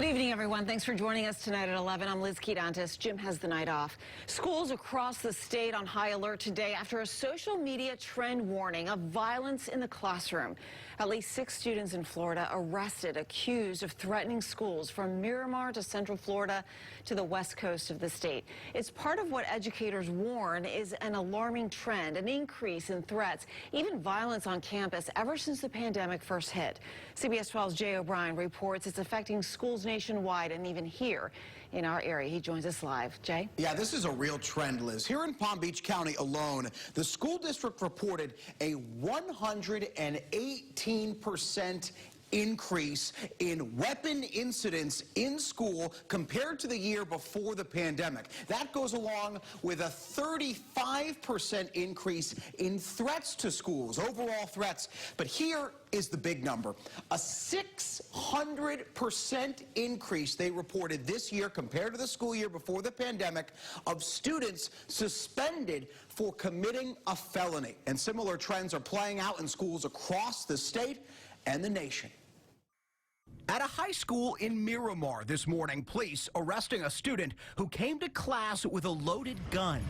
evening, everyone. Thanks for joining us tonight at 11. I'm Liz Kedantis. Jim has the night off. Schools across the state on high alert today after a social media trend warning of violence in the classroom. At least 6 students in Florida arrested, accused of threatening schools from Miramar to Central Florida to the west coast of the state. It's part of what educators warn is an alarming trend, an increase in threats, even violence on campus ever since the pandemic first hit. CBS 12's Jay O'Brien reports it's affecting schools nationwide and even here in our area. He joins us live. Jay? Yeah, this is a real trend, Liz. Here in Palm Beach County alone, the school district reported a 118% increase in weapon incidents in school compared to the year before the pandemic. That goes along with a 35% increase in threats to schools, overall threats. But here is the big number. A 600% increase they reported this year compared to the school year before the pandemic of students suspended for committing a felony. And similar trends are playing out in schools across the state and the nation. At a high school in Miramar this morning, police arresting a student who came to class with a loaded gun.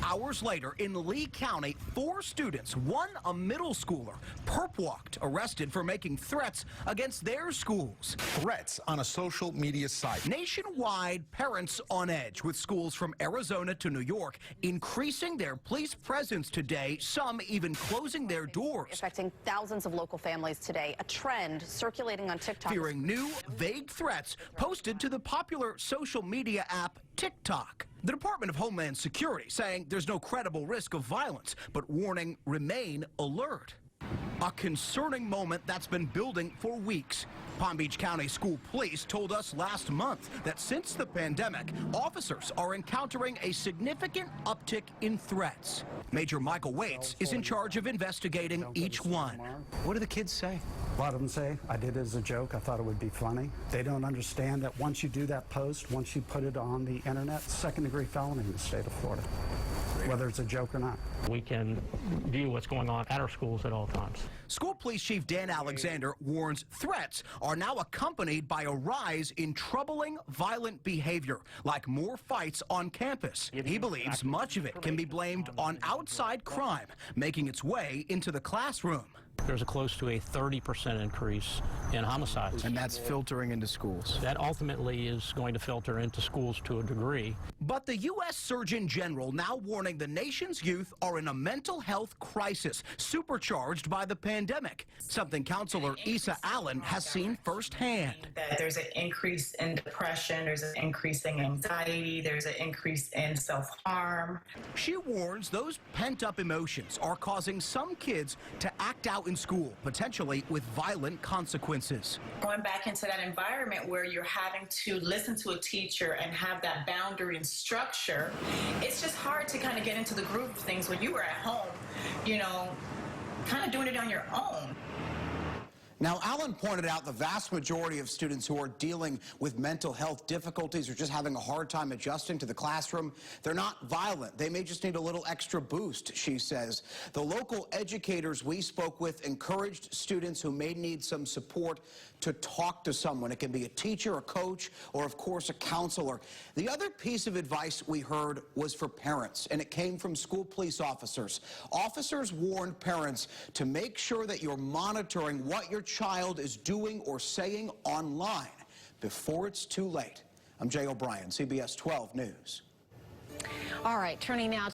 Hours later, in Lee County, 4 students, one a middle schooler, perp-walked, arrested for making threats against their schools. Threats on a social media site. Nationwide, parents on edge with schools from Arizona to New York increasing their police presence today, some even closing their doors. Affecting thousands of local families today, a trend circulating on TikTok. Fearing new, vague threats posted to the popular social media app TikTok. The Department of Homeland Security saying there's no credible risk of violence, but warning remain alert. A concerning moment that's been building for weeks. Palm Beach County School Police told us last month that since the pandemic, officers are encountering a significant uptick in threats. Major Michael Waits is in charge of investigating each one. What do the kids say? A lot of them say, I did it as a joke. I thought it would be funny. They don't understand that once you do that post, once you put it on the internet, second-degree felony in the state of Florida, whether it's a joke or not. We can view what's going on at our schools at all times. School Police Chief Dan Alexander warns threats are now accompanied by a rise in troubling violent behavior, like more fights on campus. He believes much of it can be blamed on outside crime making its way into the classroom. There's a close to a 30% increase in homicides. And that's filtering into schools. That ultimately is going to filter into schools to a degree. But the U.S. Surgeon General now warning the nation's youth are in a mental health crisis, supercharged by the pandemic, something Counselor Issa Allen has seen firsthand. That there's an increase in depression, there's an increase in anxiety, there's an increase in self-harm. She warns those pent-up emotions are causing some kids to act out in school, potentially with violent consequences. Going back into that environment where you're having to listen to a teacher and have that boundary and structure, it's just hard to kind of get into the groove of things when you were at home, you know, kind of doing it on your own. Now, Allen pointed out the vast majority of students who are dealing with mental health difficulties or just having a hard time adjusting to the classroom, they're not violent. They may just need a little extra boost, she says. The local educators we spoke with encouraged students who may need some support to talk to someone. It can be a teacher, a coach, or of course a counselor. The other piece of advice we heard was for parents, and it came from school police officers. Officers warned parents to make sure that you're monitoring what your child is doing or saying online before it's too late. I'm Jay O'Brien, CBS 12 News. All right, turning now